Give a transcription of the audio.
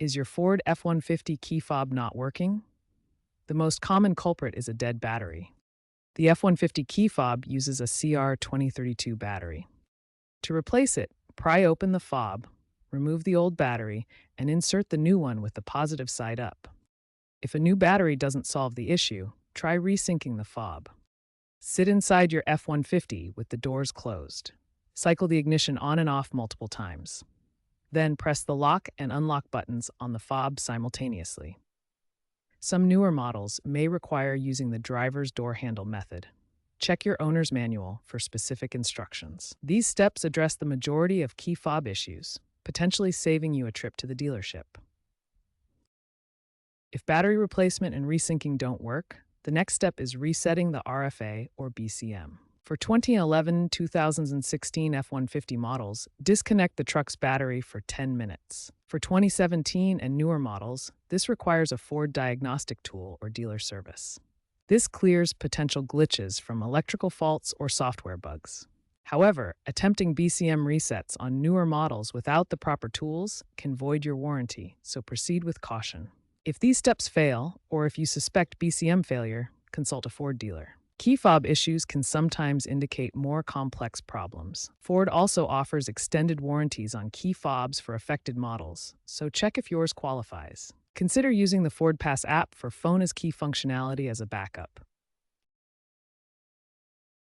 Is your Ford F-150 key fob not working? The most common culprit is a dead battery. The F-150 key fob uses a CR2032 battery. To replace it, pry open the fob, remove the old battery, and insert the new one with the positive side up. If a new battery doesn't solve the issue, try resyncing the fob. Sit inside your F-150 with the doors closed. Cycle the ignition on and off multiple times. Then press the lock and unlock buttons on the fob simultaneously. Some newer models may require using the driver's door handle method. Check your owner's manual for specific instructions. These steps address the majority of key fob issues, potentially saving you a trip to the dealership. If battery replacement and resyncing don't work, the next step is resetting the RFA or BCM. For 2011, 2016 F-150 models, disconnect the truck's battery for 10 minutes. For 2017 and newer models, this requires a Ford diagnostic tool or dealer service. This clears potential glitches from electrical faults or software bugs. However, attempting BCM resets on newer models without the proper tools can void your warranty, so proceed with caution. If these steps fail, or if you suspect BCM failure, consult a Ford dealer. Key fob issues can sometimes indicate more complex problems. Ford also offers extended warranties on key fobs for affected models, so check if yours qualifies. Consider using the Ford Pass app for phone as key functionality as a backup.